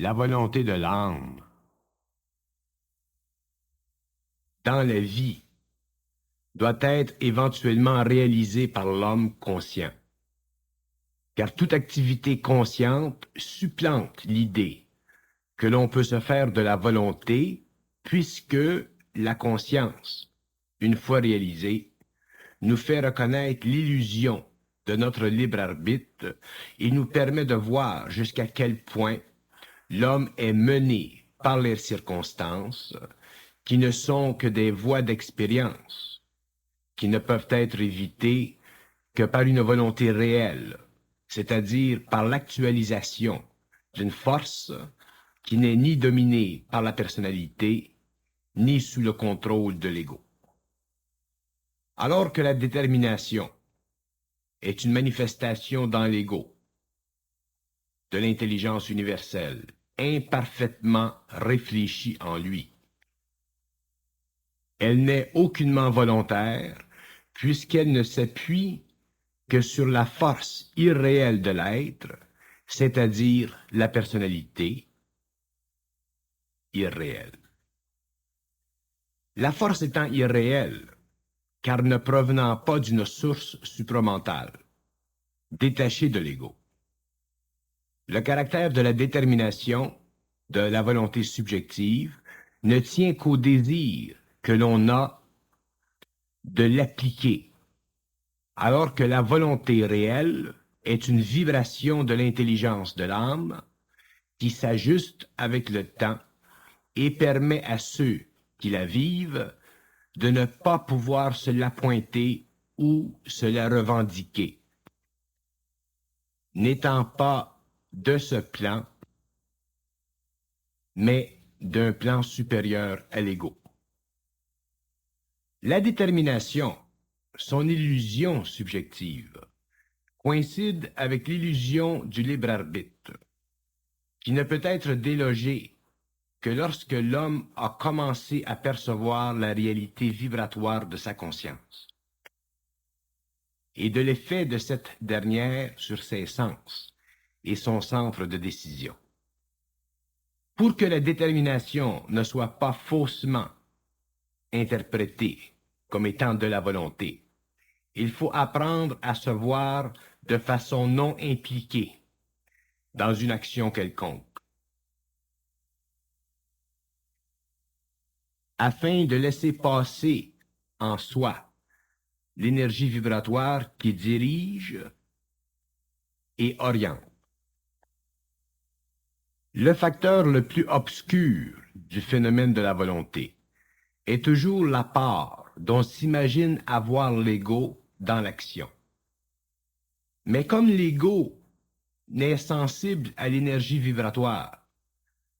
La volonté de l'âme dans la vie doit être éventuellement réalisée par l'homme conscient, car toute activité consciente supplante l'idée que l'on peut se faire de la volonté, puisque la conscience, une fois réalisée, nous fait reconnaître l'illusion de notre libre arbitre et nous permet de voir jusqu'à quel point l'homme est mené par les circonstances qui ne sont que des voies d'expérience, qui ne peuvent être évitées que par une volonté réelle, c'est-à-dire par l'actualisation d'une force qui n'est ni dominée par la personnalité, ni sous le contrôle de l'ego. Alors que la détermination est une manifestation dans l'ego de l'intelligence universelle, imparfaitement réfléchie en lui, elle n'est aucunement volontaire, puisqu'elle ne s'appuie que sur la force irréelle de l'être, c'est-à-dire la personnalité irréelle. La force étant irréelle, car ne provenant pas d'une source supramentale, détachée de l'ego, le caractère de la détermination, de la volonté subjective, ne tient qu'au désir que l'on a de l'appliquer, alors que la volonté réelle est une vibration de l'intelligence de l'âme qui s'ajuste avec le temps et permet à ceux qui la vivent de ne pas pouvoir se l'appointer ou se la revendiquer, n'étant pas de ce plan, mais d'un plan supérieur à l'ego. La détermination, son illusion subjective, coïncide avec l'illusion du libre arbitre, qui ne peut être délogée que lorsque l'homme a commencé à percevoir la réalité vibratoire de sa conscience et de l'effet de cette dernière sur ses sens et son centre de décision. Pour que la détermination ne soit pas faussement interprétée comme étant de la volonté, il faut apprendre à se voir de façon non impliquée dans une action quelconque, afin de laisser passer en soi l'énergie vibratoire qui dirige et oriente. Le facteur le plus obscur du phénomène de la volonté est toujours la part dont s'imagine avoir l'ego dans l'action. Mais comme l'ego n'est sensible à l'énergie vibratoire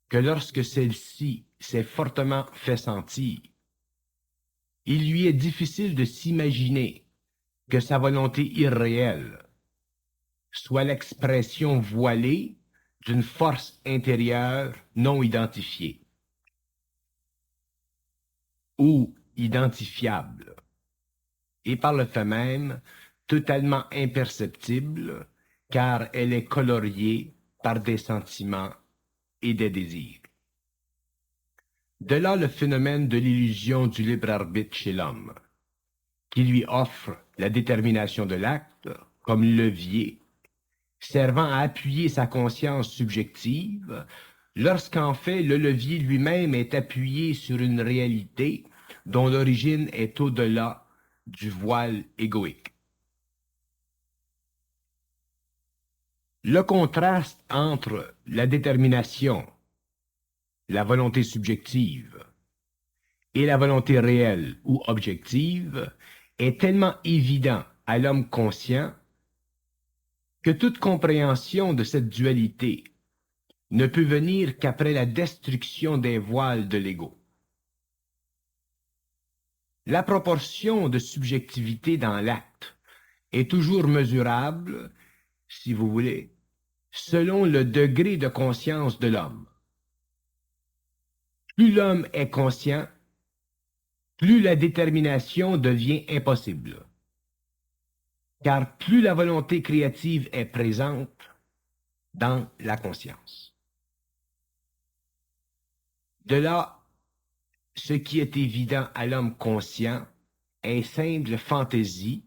que lorsque celle-ci s'est fortement fait sentir, il lui est difficile de s'imaginer que sa volonté irréelle soit l'expression voilée d'une force intérieure non identifiée ou identifiable, et par le fait même totalement imperceptible, car elle est coloriée par des sentiments et des désirs. De là le phénomène de l'illusion du libre arbitre chez l'homme, qui lui offre la détermination de l'acte comme levier, servant à appuyer sa conscience subjective, lorsqu'en fait le levier lui-même est appuyé sur une réalité dont l'origine est au-delà du voile égoïque. Le contraste entre la détermination, la volonté subjective, et la volonté réelle ou objective est tellement évident à l'homme conscient que toute compréhension de cette dualité ne peut venir qu'après la destruction des voiles de l'ego. La proportion de subjectivité dans l'acte est toujours mesurable, si vous voulez, selon le degré de conscience de l'homme. Plus l'homme est conscient, plus la détermination devient impossible. Car plus la volonté créative est présente dans la conscience. De là, ce qui est évident à l'homme conscient est simple fantaisie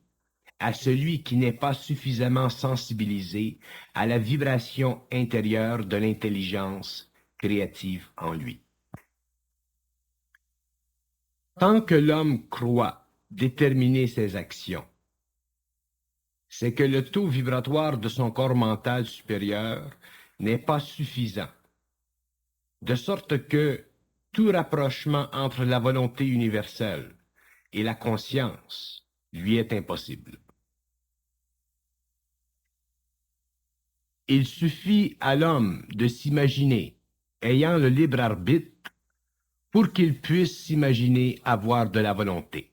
à celui qui n'est pas suffisamment sensibilisé à la vibration intérieure de l'intelligence créative en lui. Tant que l'homme croit déterminer ses actions, c'est que le taux vibratoire de son corps mental supérieur n'est pas suffisant, de sorte que tout rapprochement entre la volonté universelle et la conscience lui est impossible. Il suffit à l'homme de s'imaginer ayant le libre arbitre pour qu'il puisse s'imaginer avoir de la volonté.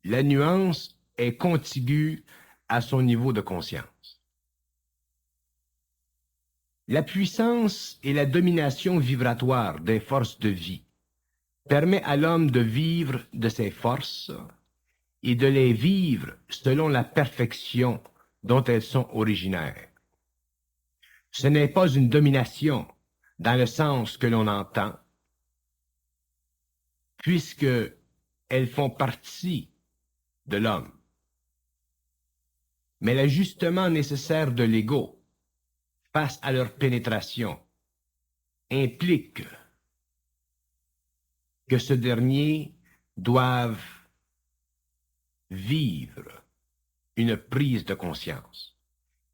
La nuance est contiguë à son niveau de conscience. La puissance et la domination vibratoire des forces de vie permet à l'homme de vivre de ses forces et de les vivre selon la perfection dont elles sont originaires. Ce n'est pas une domination dans le sens que l'on entend, puisque elles font partie de l'homme. Mais l'ajustement nécessaire de l'ego face à leur pénétration implique que ce dernier doive vivre une prise de conscience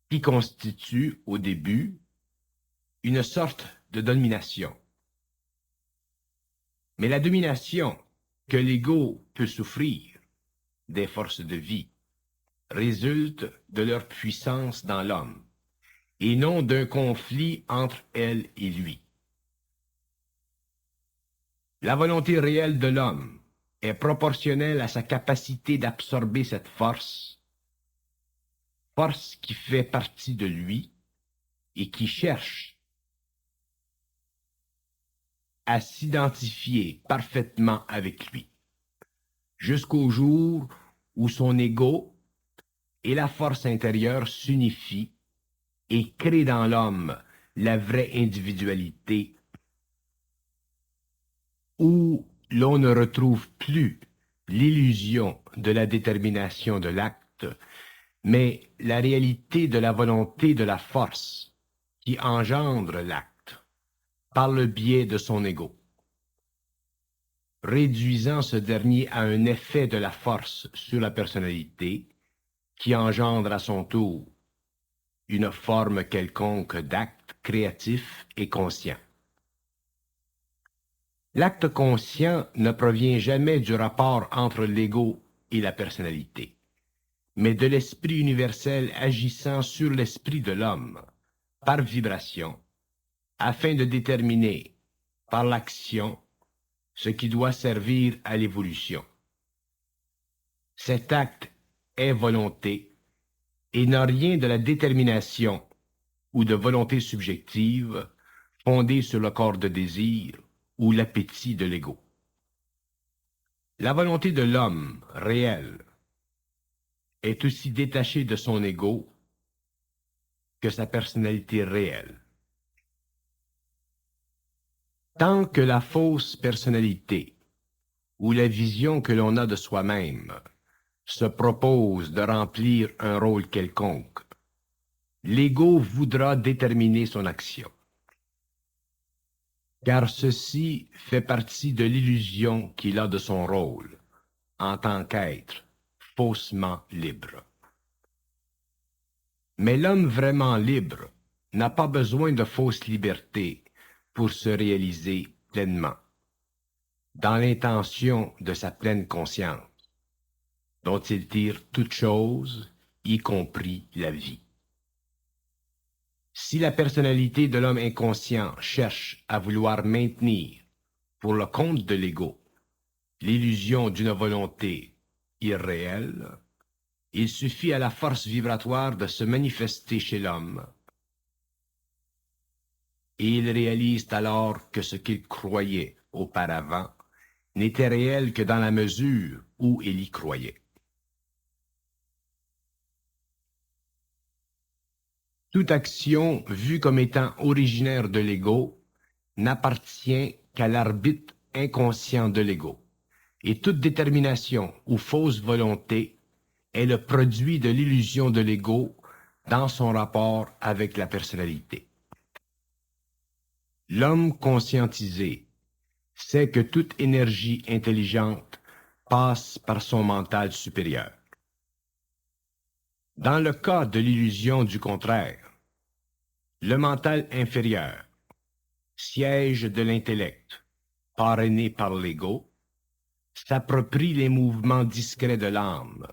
qui constitue au début une sorte de domination. Mais la domination que l'ego peut souffrir des forces de vie résulte de leur puissance dans l'homme et non d'un conflit entre elle et lui. La volonté réelle de l'homme est proportionnelle à sa capacité d'absorber cette force, force qui fait partie de lui et qui cherche à s'identifier parfaitement avec lui, jusqu'au jour où son ego et la force intérieure s'unifient et créent dans l'homme la vraie individualité où l'on ne retrouve plus l'illusion de la détermination de l'acte, mais la réalité de la volonté de la force qui engendre l'acte par le biais de son ego, réduisant ce dernier à un effet de la force sur la personnalité qui engendre à son tour une forme quelconque d'acte créatif et conscient. L'acte conscient ne provient jamais du rapport entre l'ego et la personnalité, mais de l'esprit universel agissant sur l'esprit de l'homme, par vibration, afin de déterminer, par l'action, ce qui doit servir à l'évolution. Cet acte est volonté et n'a rien de la détermination ou de volonté subjective fondée sur le corps de désir ou l'appétit de l'ego. La volonté de l'homme réel est aussi détachée de son ego que sa personnalité réelle. Tant que la fausse personnalité ou la vision que l'on a de soi-même se propose de remplir un rôle quelconque, l'ego voudra déterminer son action. Car ceci fait partie de l'illusion qu'il a de son rôle, en tant qu'être faussement libre. Mais l'homme vraiment libre n'a pas besoin de fausse liberté pour se réaliser pleinement, dans l'intention de sa pleine conscience, dont il tire toute chose, y compris la vie. Si la personnalité de l'homme inconscient cherche à vouloir maintenir, pour le compte de l'ego, l'illusion d'une volonté irréelle, il suffit à la force vibratoire de se manifester chez l'homme, et il réalise alors que ce qu'il croyait auparavant n'était réel que dans la mesure où il y croyait. Toute action vue comme étant originaire de l'ego n'appartient qu'à l'arbitre inconscient de l'ego, et toute détermination ou fausse volonté est le produit de l'illusion de l'ego dans son rapport avec la personnalité. L'homme conscientisé sait que toute énergie intelligente passe par son mental supérieur. Dans le cas de l'illusion du contraire, le mental inférieur, siège de l'intellect, parrainé par l'ego, s'approprie les mouvements discrets de l'âme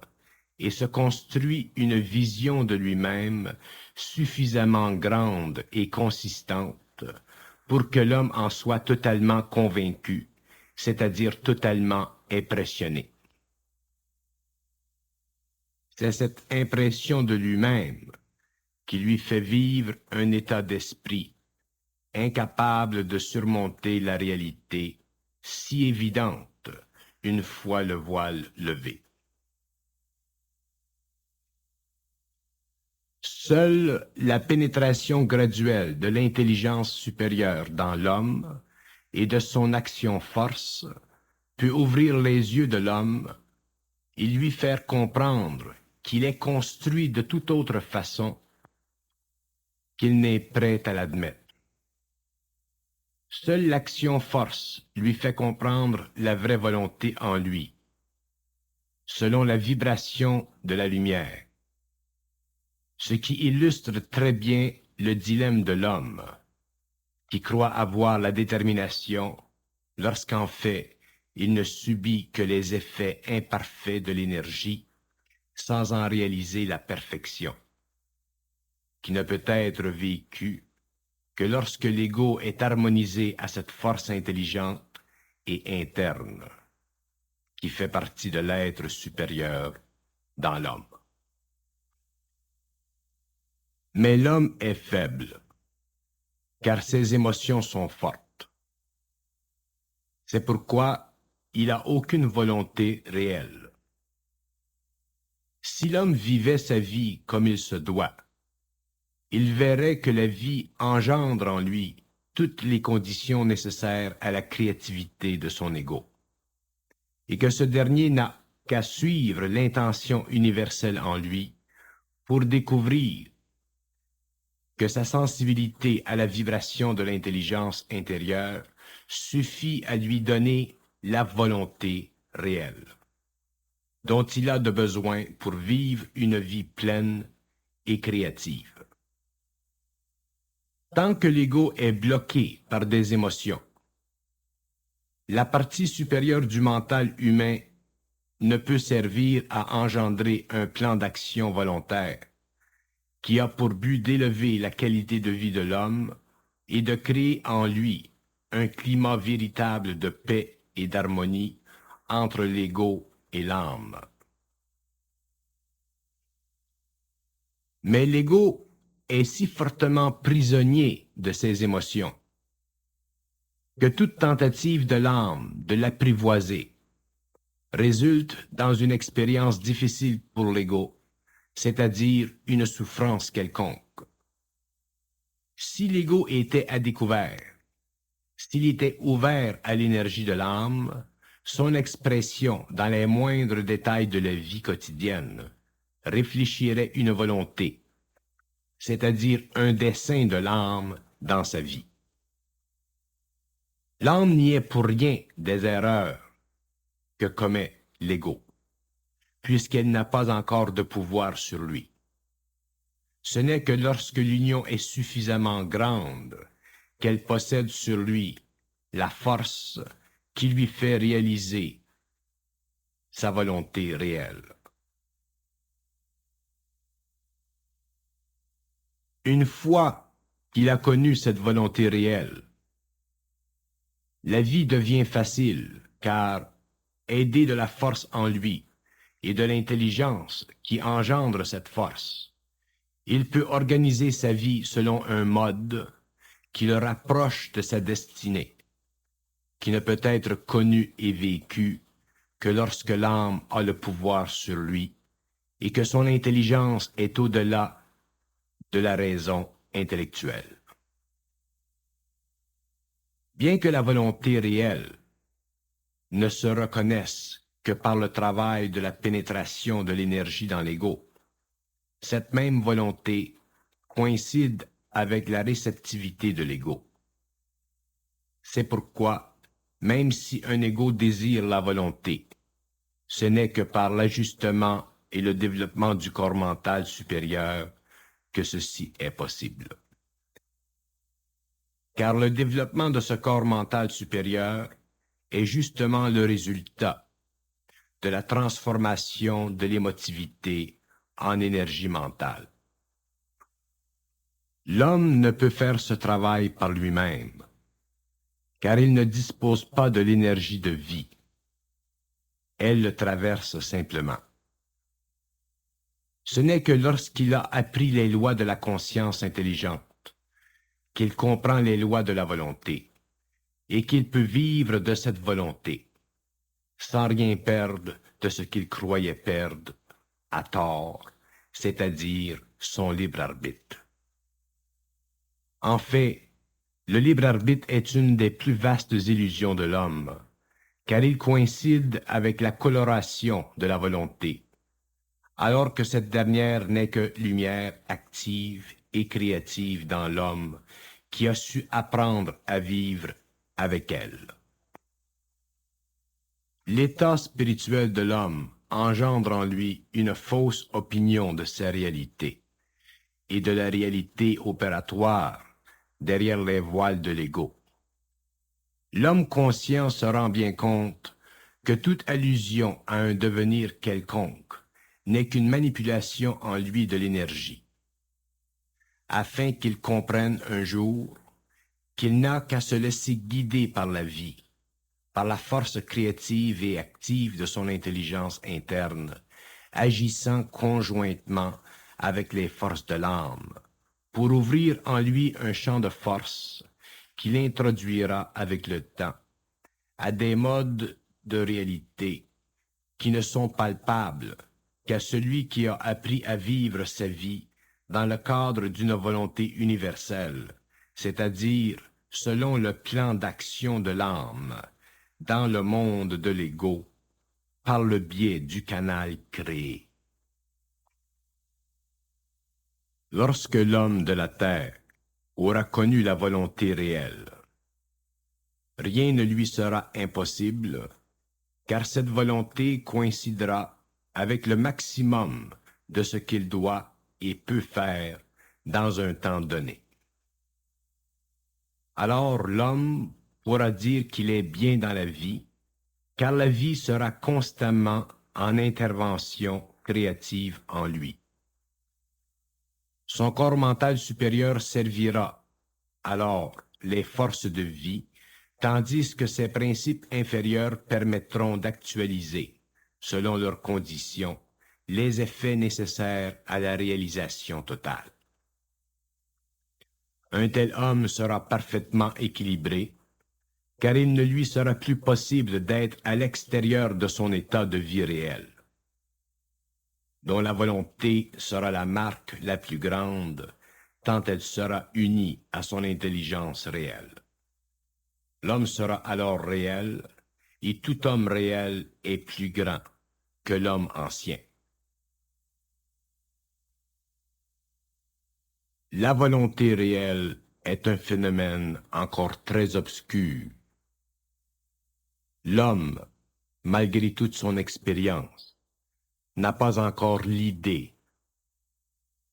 et se construit une vision de lui-même suffisamment grande et consistante pour que l'homme en soit totalement convaincu, c'est-à-dire totalement impressionné. C'est cette impression de lui-même qui lui fait vivre un état d'esprit incapable de surmonter la réalité si évidente une fois le voile levé. Seule la pénétration graduelle de l'intelligence supérieure dans l'homme et de son action-force peut ouvrir les yeux de l'homme et lui faire comprendre qu'il est construit de toute autre façon qu'il n'est prêt à l'admettre. Seule l'action-force lui fait comprendre la vraie volonté en lui, selon la vibration de la lumière, ce qui illustre très bien le dilemme de l'homme, qui croit avoir la détermination, lorsqu'en fait il ne subit que les effets imparfaits de l'énergie, sans en réaliser la perfection, qui ne peut être vécue que lorsque l'ego est harmonisé à cette force intelligente et interne, qui fait partie de l'être supérieur dans l'homme. Mais l'homme est faible, car ses émotions sont fortes. C'est pourquoi il n'a aucune volonté réelle. Si l'homme vivait sa vie comme il se doit, il verrait que la vie engendre en lui toutes les conditions nécessaires à la créativité de son ego, et que ce dernier n'a qu'à suivre l'intention universelle en lui pour découvrir que sa sensibilité à la vibration de l'intelligence intérieure suffit à lui donner la volonté réelle, dont il a de besoin pour vivre une vie pleine et créative. Tant que l'ego est bloqué par des émotions, la partie supérieure du mental humain ne peut servir à engendrer un plan d'action volontaire qui a pour but d'élever la qualité de vie de l'homme et de créer en lui un climat véritable de paix et d'harmonie entre l'ego et l'âme. Mais l'ego est si fortement prisonnier de ses émotions que toute tentative de l'âme de l'apprivoiser résulte dans une expérience difficile pour l'ego, c'est-à-dire une souffrance quelconque. Si l'ego était à découvert, s'il était ouvert à l'énergie de l'âme, son expression dans les moindres détails de la vie quotidienne réfléchirait une volonté, c'est-à-dire un dessein de l'âme dans sa vie. L'âme n'y est pour rien des erreurs que commet l'ego, puisqu'elle n'a pas encore de pouvoir sur lui. Ce n'est que lorsque l'union est suffisamment grande qu'elle possède sur lui la force qui lui fait réaliser sa volonté réelle. Une fois qu'il a connu cette volonté réelle, la vie devient facile, car, aidé de la force en lui et de l'intelligence qui engendre cette force, il peut organiser sa vie selon un mode qui le rapproche de sa destinée, qui ne peut être connu et vécu que lorsque l'âme a le pouvoir sur lui et que son intelligence est au-delà de la raison intellectuelle. Bien que la volonté réelle ne se reconnaisse que par le travail de la pénétration de l'énergie dans l'ego, cette même volonté coïncide avec la réceptivité de l'ego. C'est pourquoi, même si un ego désire la volonté, ce n'est que par l'ajustement et le développement du corps mental supérieur que ceci est possible. Car le développement de ce corps mental supérieur est justement le résultat de la transformation de l'émotivité en énergie mentale. L'homme ne peut faire ce travail par lui-même, car il ne dispose pas de l'énergie de vie. Elle le traverse simplement. Ce n'est que lorsqu'il a appris les lois de la conscience intelligente qu'il comprend les lois de la volonté et qu'il peut vivre de cette volonté sans rien perdre de ce qu'il croyait perdre à tort, c'est-à-dire son libre arbitre. En fait, le libre arbitre est une des plus vastes illusions de l'homme, car il coïncide avec la coloration de la volonté, alors que cette dernière n'est que lumière active et créative dans l'homme qui a su apprendre à vivre avec elle. L'état spirituel de l'homme engendre en lui une fausse opinion de sa réalité et de la réalité opératoire derrière les voiles de l'ego. L'homme conscient se rend bien compte que toute allusion à un devenir quelconque n'est qu'une manipulation en lui de l'énergie, afin qu'il comprenne un jour qu'il n'a qu'à se laisser guider par la vie, par la force créative et active de son intelligence interne, agissant conjointement avec les forces de l'âme, pour ouvrir en lui un champ de force qu'il introduira avec le temps à des modes de réalité qui ne sont palpables qu'à celui qui a appris à vivre sa vie dans le cadre d'une volonté universelle, c'est-à-dire selon le plan d'action de l'âme, dans le monde de l'ego, par le biais du canal créé. Lorsque l'homme de la terre aura connu la volonté réelle, rien ne lui sera impossible, car cette volonté coïncidera avec le maximum de ce qu'il doit et peut faire dans un temps donné. Alors l'homme pourra dire qu'il est bien dans la vie, car la vie sera constamment en intervention créative en lui. Son corps mental supérieur servira alors les forces de vie, tandis que ses principes inférieurs permettront d'actualiser, selon leurs conditions, les effets nécessaires à la réalisation totale. Un tel homme sera parfaitement équilibré, car il ne lui sera plus possible d'être à l'extérieur de son état de vie réel, dont la volonté sera la marque la plus grande, tant elle sera unie à son intelligence réelle. L'homme sera alors réel, et tout homme réel est plus grand que l'homme ancien. La volonté réelle est un phénomène encore très obscur. L'homme, malgré toute son expérience, n'a pas encore l'idée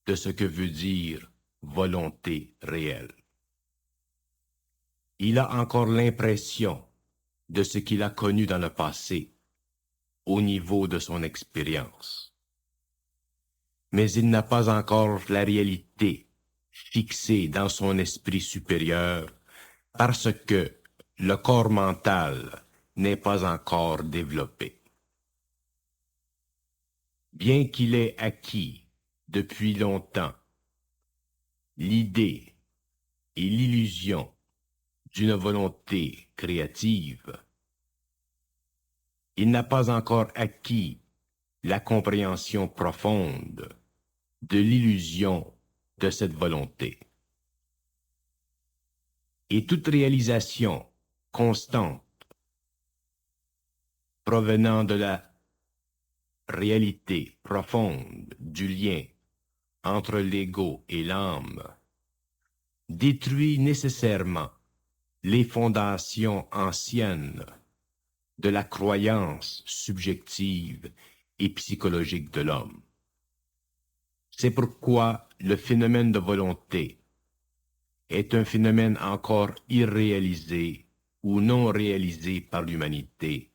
de ce que veut dire volonté réelle. Il a encore l'impression de ce qu'il a connu dans le passé, au niveau de son expérience. Mais il n'a pas encore la réalité fixée dans son esprit supérieur, parce que le corps mental n'est pas encore développé. Bien qu'il ait acquis depuis longtemps l'idée et l'illusion d'une volonté créative, il n'a pas encore acquis la compréhension profonde de l'illusion de cette volonté. Et toute réalisation constante provenant de la réalité profonde du lien entre l'ego et l'âme détruit nécessairement les fondations anciennes de la croyance subjective et psychologique de l'homme. C'est pourquoi le phénomène de volonté est un phénomène encore irréalisé ou non réalisé par l'humanité.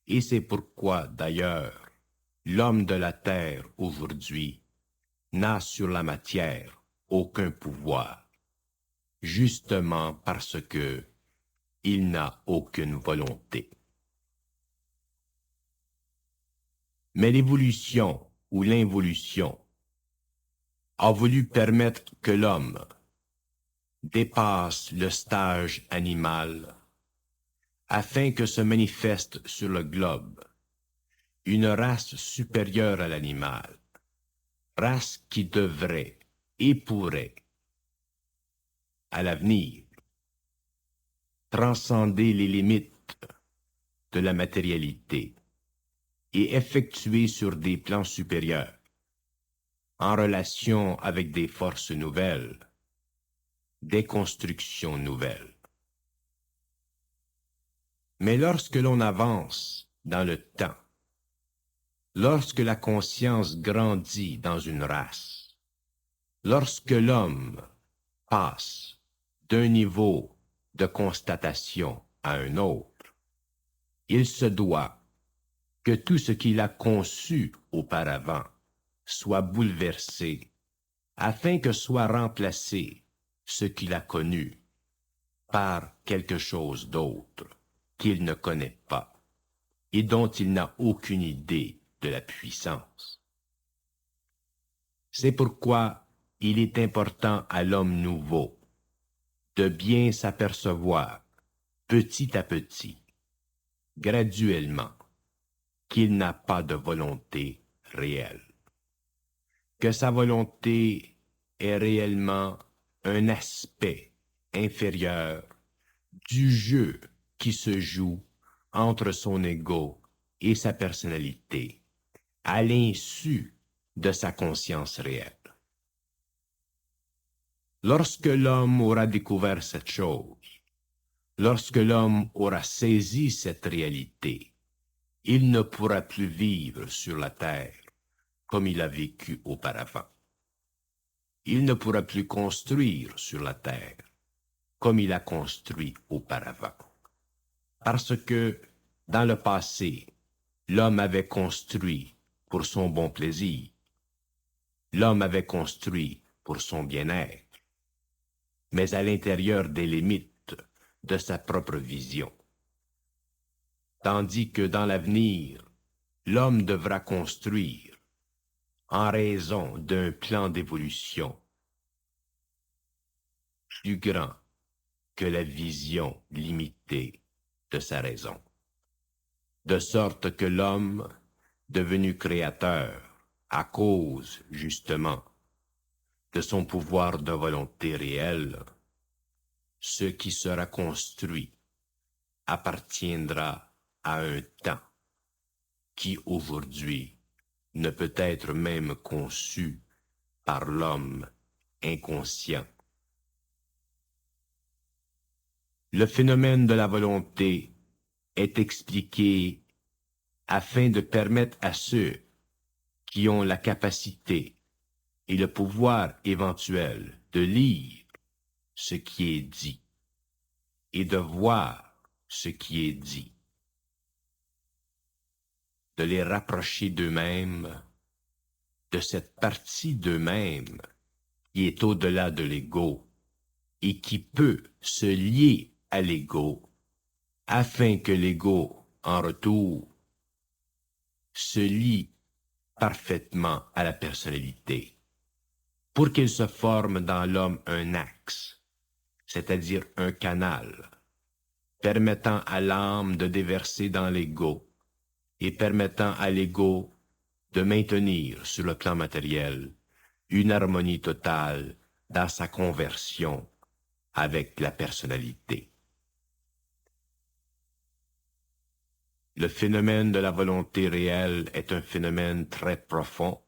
Et c'est pourquoi, d'ailleurs, l'homme de la Terre aujourd'hui n'a sur la matière aucun pouvoir, justement parce que il n'a aucune volonté. Mais l'évolution ou l'involution a voulu permettre que l'homme dépasse le stage animal afin que se manifeste sur le globe une race supérieure à l'animal, race qui devrait et pourrait, à l'avenir, transcender les limites de la matérialité et effectuer sur des plans supérieurs, en relation avec des forces nouvelles, des constructions nouvelles. Mais lorsque l'on avance dans le temps, lorsque la conscience grandit dans une race, lorsque l'homme passe d'un niveau de constatation à un autre, il se doit que tout ce qu'il a conçu auparavant soit bouleversé afin que soit remplacé ce qu'il a connu par quelque chose d'autre qu'il ne connaît pas et dont il n'a aucune idée de la puissance. C'est pourquoi il est important à l'homme nouveau de bien s'apercevoir petit à petit, graduellement, qu'il n'a pas de volonté réelle, que sa volonté est réellement un aspect inférieur du jeu qui se joue entre son ego et sa personnalité, à l'insu de sa conscience réelle. Lorsque l'homme aura découvert cette chose, lorsque l'homme aura saisi cette réalité, il ne pourra plus vivre sur la terre comme il a vécu auparavant. Il ne pourra plus construire sur la terre comme il a construit auparavant. Parce que, dans le passé, l'homme avait construit pour son bon plaisir. L'homme avait construit pour son bien-être, mais à l'intérieur des limites de sa propre vision. Tandis que dans l'avenir, l'homme devra construire en raison d'un plan d'évolution plus grand que la vision limitée de sa raison. De sorte que l'homme, devenu créateur, à cause, justement, de son pouvoir de volonté réelle, ce qui sera construit appartiendra à un temps qui aujourd'hui ne peut être même conçu par l'homme inconscient. Le phénomène de la volonté est expliqué afin de permettre à ceux qui ont la capacité et le pouvoir éventuel de lire ce qui est dit et de voir ce qui est dit, de les rapprocher d'eux-mêmes, de cette partie d'eux-mêmes qui est au-delà de l'ego et qui peut se lier à l'ego afin que l'ego, en retour, se lie parfaitement à la personnalité, pour qu'il se forme dans l'homme un axe, c'est-à-dire un canal, permettant à l'âme de déverser dans l'ego et permettant à l'ego de maintenir sur le plan matériel une harmonie totale dans sa conversion avec la personnalité. Le phénomène de la volonté réelle est un phénomène très profond.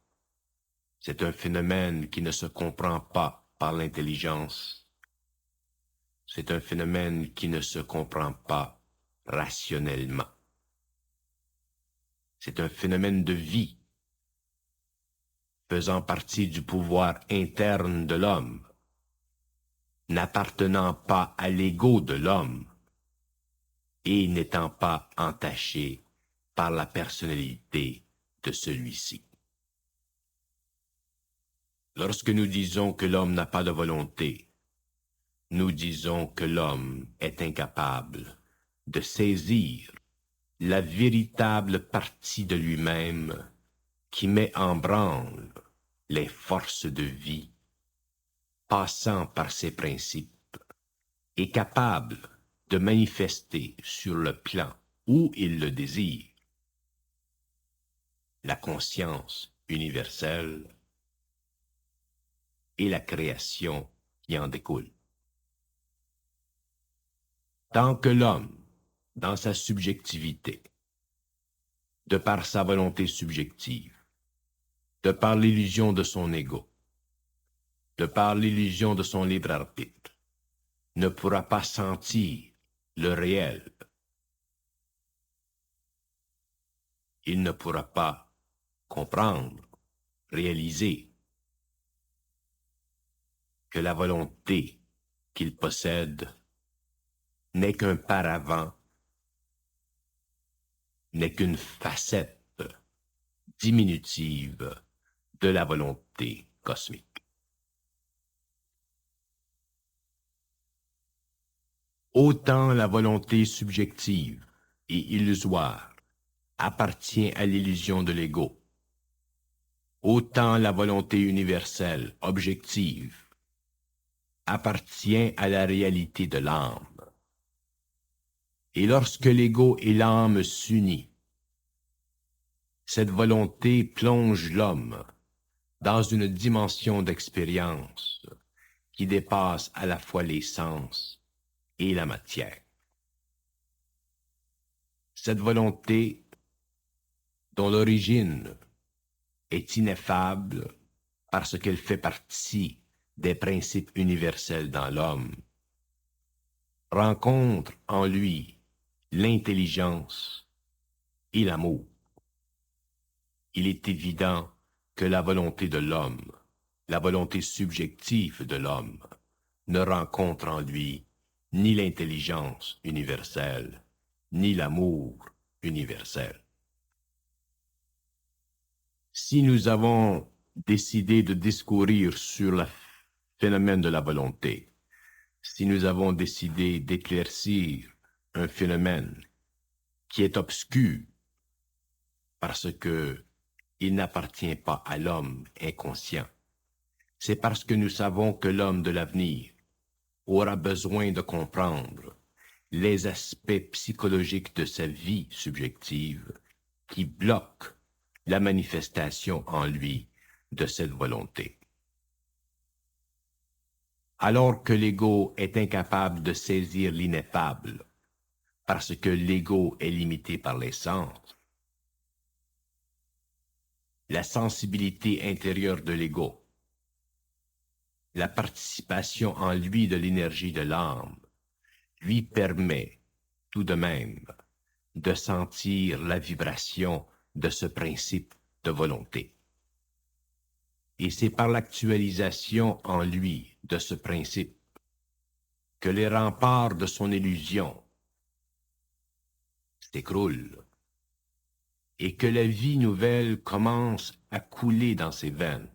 C'est un phénomène qui ne se comprend pas par l'intelligence. C'est un phénomène qui ne se comprend pas rationnellement. C'est un phénomène de vie, faisant partie du pouvoir interne de l'homme, n'appartenant pas à l'ego de l'homme et n'étant pas entaché par la personnalité de celui-ci. Lorsque nous disons que l'homme n'a pas de volonté, nous disons que l'homme est incapable de saisir la véritable partie de lui-même qui met en branle les forces de vie, passant par ses principes, et capable de manifester sur le plan où il le désire la conscience universelle et la création qui en découle. Tant que l'homme, dans sa subjectivité, de par sa volonté subjective, de par l'illusion de son ego, de par l'illusion de son libre arbitre, ne pourra pas sentir le réel, il ne pourra pas comprendre, réaliser que la volonté qu'il possède n'est qu'un paravent, n'est qu'une facette diminutive de la volonté cosmique. Autant la volonté subjective et illusoire appartient à l'illusion de l'ego, autant la volonté universelle, objective, appartient à la réalité de l'âme. Et lorsque l'ego et l'âme s'unissent, cette volonté plonge l'homme dans une dimension d'expérience qui dépasse à la fois les sens et la matière. Cette volonté, dont l'origine est ineffable parce qu'elle fait partie des principes universels dans l'homme, rencontre en lui l'intelligence et l'amour. Il est évident que la volonté de l'homme, la volonté subjective de l'homme, ne rencontre en lui ni l'intelligence universelle, ni l'amour universel. Si nous avons décidé de discourir sur le phénomène de la volonté, si nous avons décidé d'éclaircir un phénomène qui est obscur parce que il n'appartient pas à l'homme inconscient, c'est parce que nous savons que l'homme de l'avenir aura besoin de comprendre les aspects psychologiques de sa vie subjective qui bloquent la manifestation en lui de cette volonté. Alors que l'ego est incapable de saisir l'ineffable, parce que l'ego est limité par les sens, la sensibilité intérieure de l'ego, la participation en lui de l'énergie de l'âme, lui permet tout de même de sentir la vibration de ce principe de volonté. Et c'est par l'actualisation en lui de ce principe que les remparts de son illusion s'écroulent et que la vie nouvelle commence à couler dans ses veines,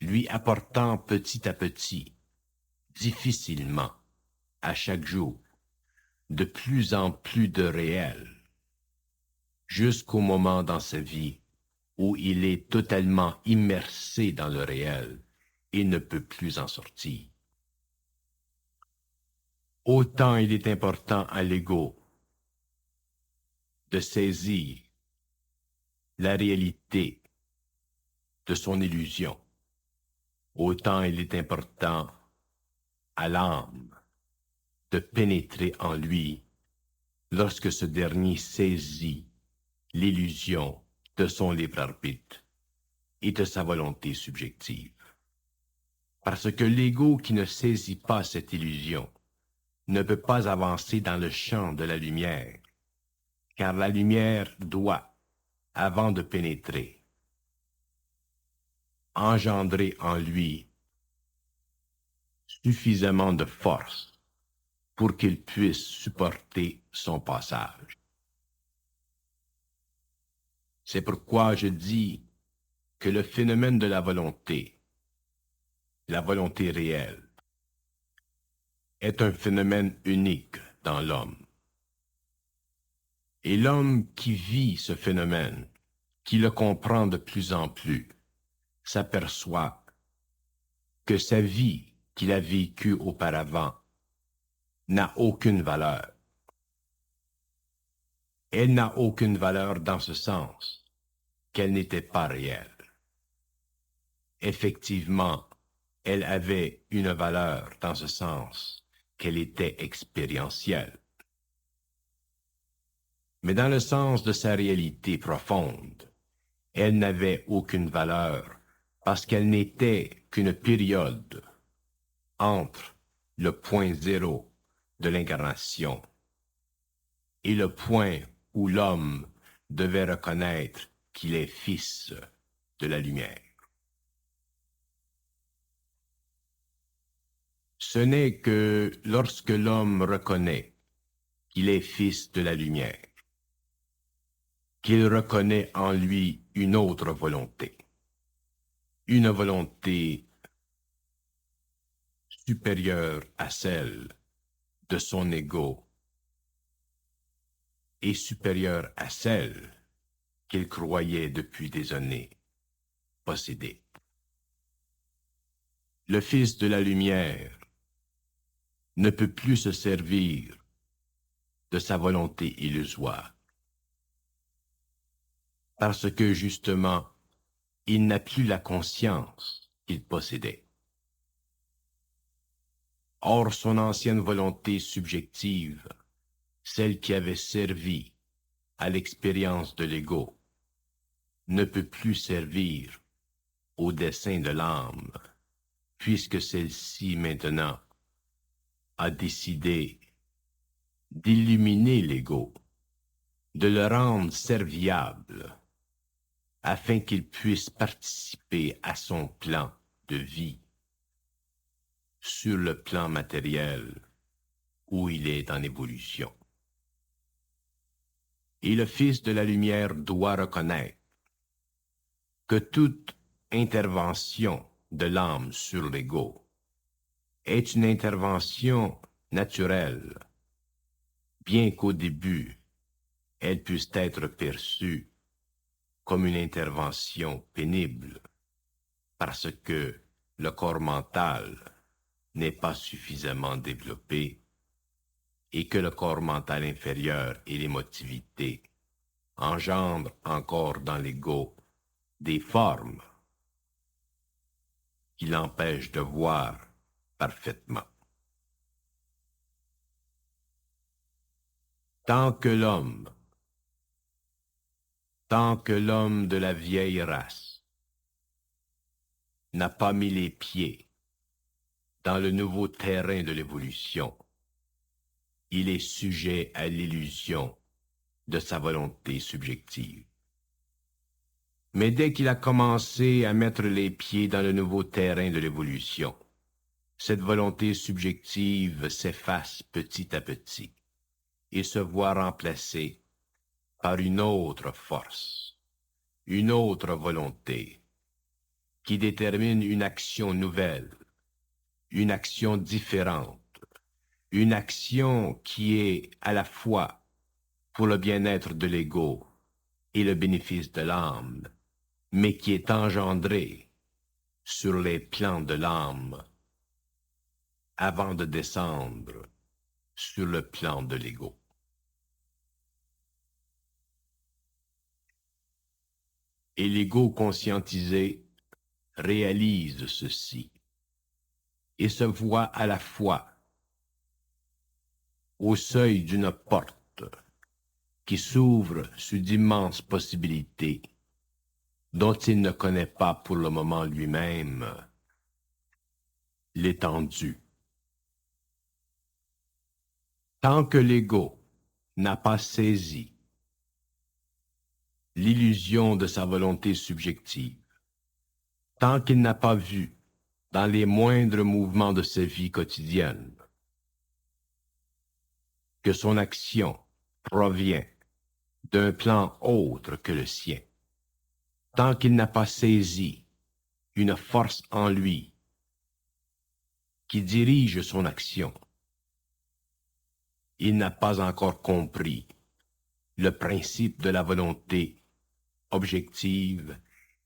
lui apportant petit à petit, difficilement, à chaque jour, de plus en plus de réel, jusqu'au moment dans sa vie où il est totalement immersé dans le réel et ne peut plus en sortir. Autant il est important à l'ego de saisir la réalité de son illusion, autant il est important à l'âme de pénétrer en lui lorsque ce dernier saisit l'illusion de son libre arbitre et de sa volonté subjective. Parce que l'ego qui ne saisit pas cette illusion ne peut pas avancer dans le champ de la lumière, car la lumière doit, avant de pénétrer, engendrer en lui suffisamment de force pour qu'il puisse supporter son passage. C'est pourquoi je dis que le phénomène de la volonté réelle, est un phénomène unique dans l'homme. Et l'homme qui vit ce phénomène, qui le comprend de plus en plus, s'aperçoit que sa vie qu'il a vécue auparavant n'a aucune valeur. Elle n'a aucune valeur dans ce sens qu'elle n'était pas réelle. Effectivement, elle avait une valeur dans ce sens qu'elle était expérientielle. Mais dans le sens de sa réalité profonde, elle n'avait aucune valeur parce qu'elle n'était qu'une période entre le point zéro de l'incarnation et le point où l'homme devait reconnaître qu'il est fils de la lumière. Ce n'est que lorsque l'homme reconnaît qu'il est fils de la lumière qu'il reconnaît en lui une autre volonté, une volonté supérieure à celle de son ego et supérieure à celle qu'il croyait depuis des années posséder. Le Fils de la lumière ne peut plus se servir de sa volonté illusoire, parce que justement, il n'a plus la conscience qu'il possédait. Or, son ancienne volonté subjective, celle qui avait servi à l'expérience de l'ego, ne peut plus servir au dessein de l'âme, puisque celle-ci maintenant a décidé d'illuminer l'ego, de le rendre serviable, afin qu'il puisse participer à son plan de vie sur le plan matériel où il est en évolution. Et le Fils de la lumière doit reconnaître que toute intervention de l'âme sur l'ego est une intervention naturelle, bien qu'au début elle puisse être perçue comme une intervention pénible, parce que le corps mental n'est pas suffisamment développé et que le corps mental inférieur et l'émotivité engendrent encore dans l'ego des formes qui l'empêchent de voir parfaitement. Tant que l'homme de la vieille race n'a pas mis les pieds dans le nouveau terrain de l'évolution, il est sujet à l'illusion de sa volonté subjective. Mais dès qu'il a commencé à mettre les pieds dans le nouveau terrain de l'évolution, cette volonté subjective s'efface petit à petit et se voit remplacée par une autre force, une autre volonté, qui détermine une action nouvelle, une action différente, une action qui est à la fois pour le bien-être de l'ego et le bénéfice de l'âme, mais qui est engendrée sur les plans de l'âme avant de descendre sur le plan de l'ego. Et l'ego conscientisé réalise ceci et se voit à la fois au seuil d'une porte qui s'ouvre sur d'immenses possibilités dont il ne connaît pas pour le moment lui-même l'étendue. Tant que l'ego n'a pas saisi l'illusion de sa volonté subjective, tant qu'il n'a pas vu dans les moindres mouvements de sa vie quotidienne que son action provient d'un plan autre que le sien, tant qu'il n'a pas saisi une force en lui qui dirige son action, il n'a pas encore compris le principe de la volonté objective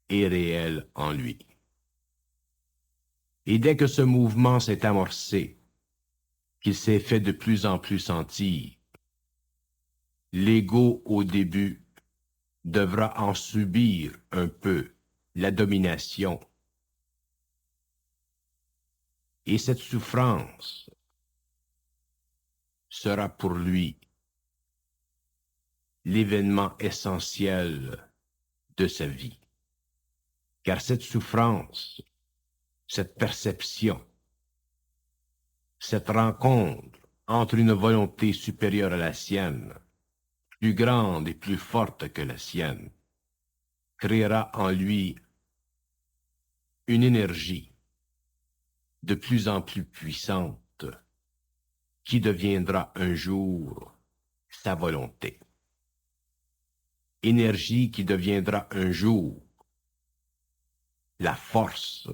et réelle en lui. Et dès que ce mouvement s'est amorcé, qu'il s'est fait de plus en plus sentir, l'ego au début devra en subir un peu la domination. Et cette souffrance sera pour lui l'événement essentiel de sa vie. Car cette souffrance, cette perception, cette rencontre entre une volonté supérieure à la sienne, plus grande et plus forte que la sienne, créera en lui une énergie de plus en plus puissante qui deviendra un jour sa volonté. Énergie qui deviendra un jour la force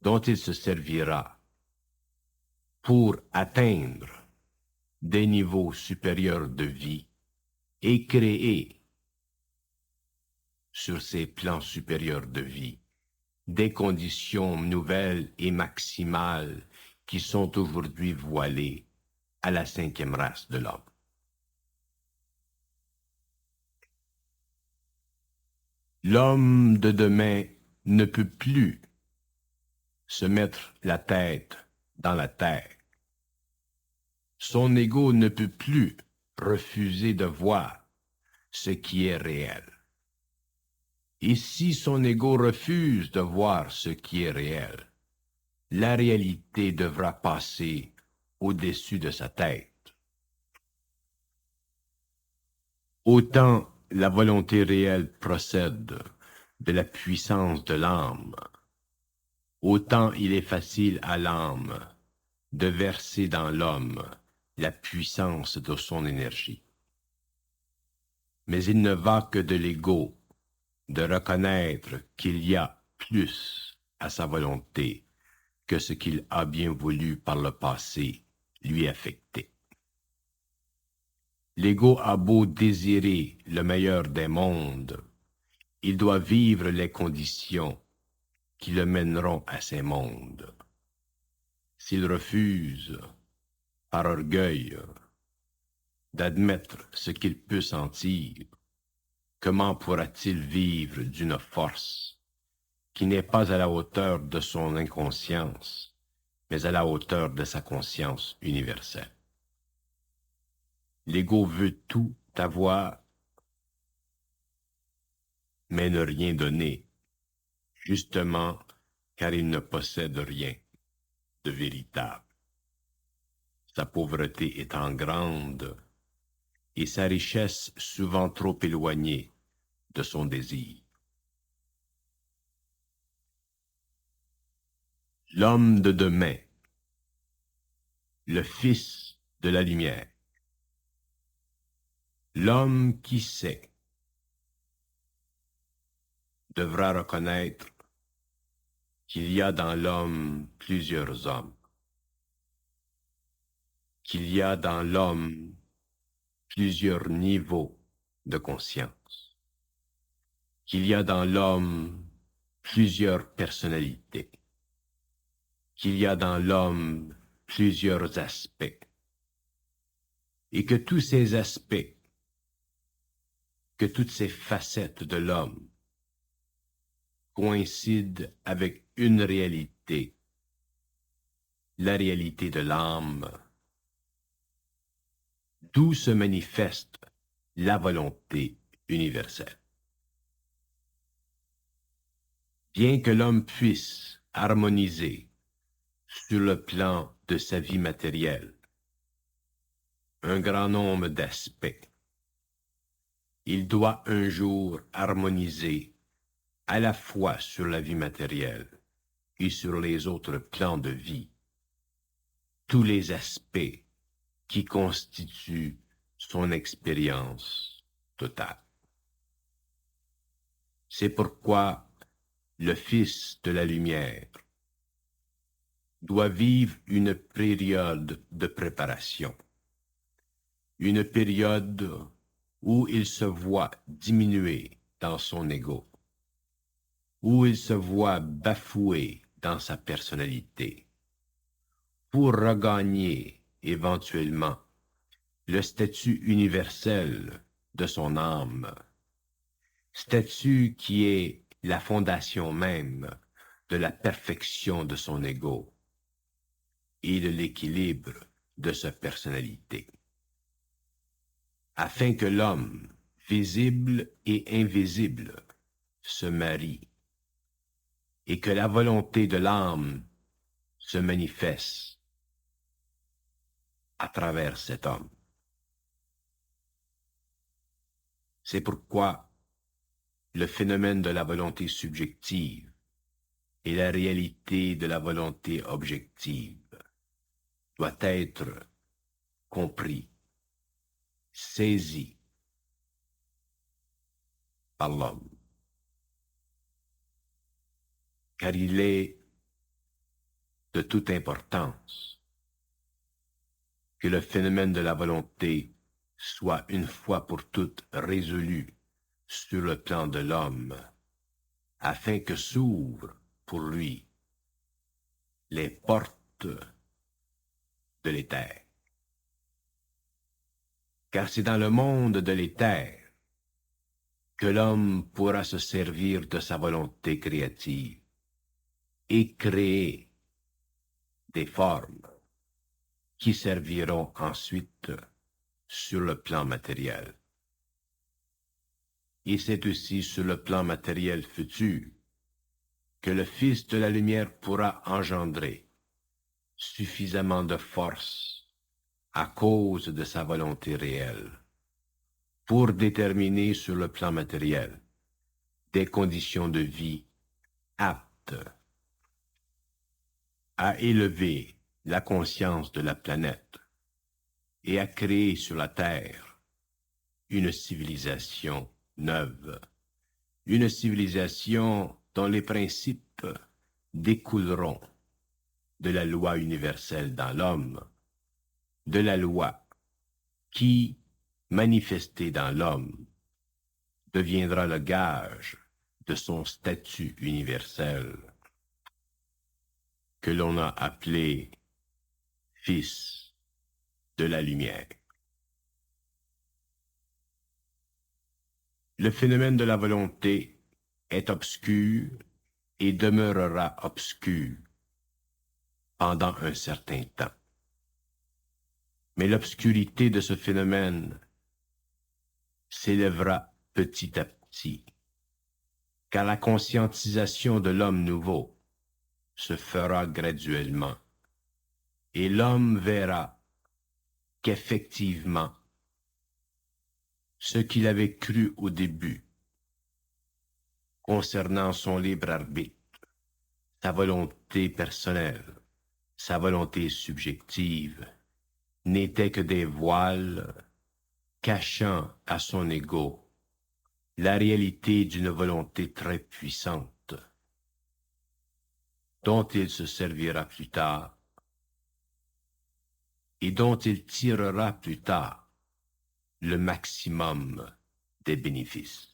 dont il se servira pour atteindre des niveaux supérieurs de vie et créer sur ces plans supérieurs de vie des conditions nouvelles et maximales qui sont aujourd'hui voilées à la cinquième race de l'homme. L'homme de demain ne peut plus se mettre la tête dans la terre. Son ego ne peut plus refuser de voir ce qui est réel. Et si son ego refuse de voir ce qui est réel, la réalité devra passer au-dessus de sa tête. Autant la volonté réelle procède de la puissance de l'âme, autant il est facile à l'âme de verser dans l'homme la puissance de son énergie. Mais il ne va que de l'ego de reconnaître qu'il y a plus à sa volonté que ce qu'il a bien voulu par le passé lui affecter. L'ego a beau désirer le meilleur des mondes, il doit vivre les conditions qui le mèneront à ces mondes. S'il refuse, par orgueil, d'admettre ce qu'il peut sentir, comment pourra-t-il vivre d'une force qui n'est pas à la hauteur de son inconscience, mais à la hauteur de sa conscience universelle? L'ego veut tout avoir, mais ne rien donner, justement car il ne possède rien de véritable. Sa pauvreté étant grande et sa richesse souvent trop éloignée de son désir. L'homme de demain, le fils de la lumière, l'homme qui sait, devra reconnaître qu'il y a dans l'homme plusieurs hommes, qu'il y a dans l'homme plusieurs niveaux de conscience, qu'il y a dans l'homme plusieurs personnalités, qu'il y a dans l'homme plusieurs aspects, et que tous ces aspects, que toutes ces facettes de l'homme coïncident avec une réalité, la réalité de l'âme, d'où se manifeste la volonté universelle. Bien que l'homme puisse harmoniser sur le plan de sa vie matérielle un grand nombre d'aspects, il doit un jour harmoniser à la fois sur la vie matérielle et sur les autres plans de vie tous les aspects qui constituent son expérience totale. C'est pourquoi le Fils de la lumière doit vivre une période de préparation, une période où il se voit diminuer dans son ego, où il se voit bafoué dans sa personnalité, pour regagner éventuellement le statut universel de son âme, statut qui est la fondation même de la perfection de son ego et de l'équilibre de sa personnalité, afin que l'homme, visible et invisible, se marie et que la volonté de l'âme se manifeste à travers cet homme. C'est pourquoi le phénomène de la volonté subjective et la réalité de la volonté objective doit être compris, saisi par l'homme. Car il est de toute importance que le phénomène de la volonté soit une fois pour toutes résolu sur le plan de l'homme, afin que s'ouvrent pour lui les portes de l'éther. Car c'est dans le monde de l'éther que l'homme pourra se servir de sa volonté créative et créer des formes qui serviront ensuite sur le plan matériel. Et c'est aussi sur le plan matériel futur que le Fils de la lumière pourra engendrer suffisamment de force à cause de sa volonté réelle pour déterminer sur le plan matériel des conditions de vie aptes à élever la conscience de la planète et à créer sur la Terre une civilisation neuve, une civilisation dont les principes découleront de la loi universelle dans l'homme, de la loi qui, manifestée dans l'homme, deviendra le gage de son statut universel que l'on a appelé Fils de la lumière. Le phénomène de la volonté est obscur et demeurera obscur pendant un certain temps. Mais l'obscurité de ce phénomène s'élèvera petit à petit, car la conscientisation de l'homme nouveau se fera graduellement, et l'homme verra qu'effectivement, ce qu'il avait cru au début concernant son libre arbitre, sa volonté personnelle, sa volonté subjective, n'étaient que des voiles cachant à son ego la réalité d'une volonté très puissante, dont il se servira plus tard et dont il tirera plus tard le maximum des bénéfices.